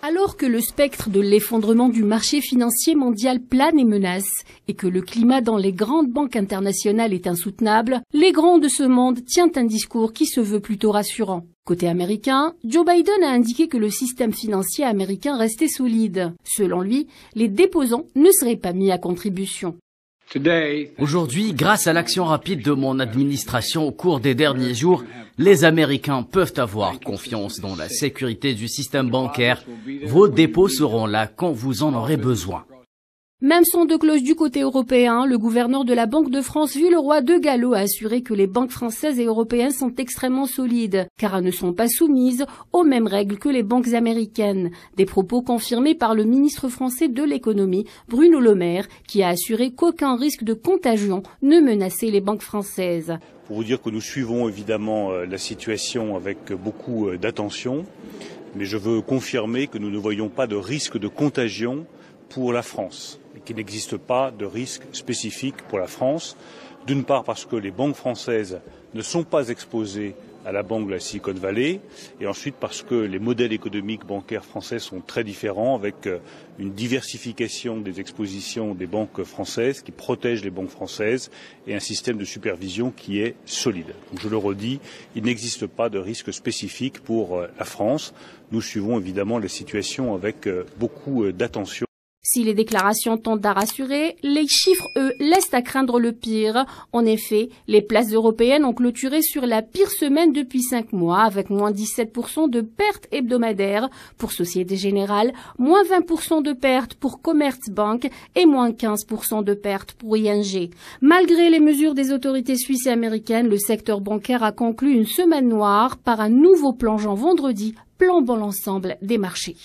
Alors que le spectre de l'effondrement du marché financier mondial plane et menace, et que le climat dans les grandes banques internationales est insoutenable, les grands de ce monde tiennent un discours qui se veut plutôt rassurant. Côté américain, Joe Biden a indiqué que le système financier américain restait solide. Selon lui, les déposants ne seraient pas mis à contribution. Aujourd'hui, grâce à l'action rapide de mon administration au cours des derniers jours, les Américains peuvent avoir confiance dans la sécurité du système bancaire. Vos dépôts seront là quand vous en aurez besoin. Même son de cloche du côté européen, le gouverneur de la Banque de France, Villeroy de Galhau, a assuré que les banques françaises et européennes sont extrêmement solides, car elles ne sont pas soumises aux mêmes règles que les banques américaines. Des propos confirmés par le ministre français de l'économie, Bruno Le Maire, qui a assuré qu'aucun risque de contagion ne menaçait les banques françaises. Pour vous dire que nous suivons évidemment la situation avec beaucoup d'attention, mais je veux confirmer que nous ne voyons pas de risque de contagion pour la France, et qu'il n'existe pas de risque spécifique pour la France, d'une part parce que les banques françaises ne sont pas exposées à la banque de la Silicon Valley, et ensuite parce que les modèles économiques bancaires français sont très différents, avec une diversification des expositions des banques françaises qui protègent les banques françaises et un système de supervision qui est solide. Donc, je le redis, il n'existe pas de risque spécifique pour la France. Nous suivons évidemment la situation avec beaucoup d'attention. Si les déclarations tentent à rassurer, les chiffres, eux, laissent à craindre le pire. En effet, les places européennes ont clôturé sur la pire semaine depuis 5 mois, avec moins 17% de pertes hebdomadaires pour Société Générale, moins 20% de pertes pour Commerzbank et moins 15% de pertes pour ING. Malgré les mesures des autorités suisses et américaines, le secteur bancaire a conclu une semaine noire par un nouveau plongeon vendredi, plombant l'ensemble des marchés.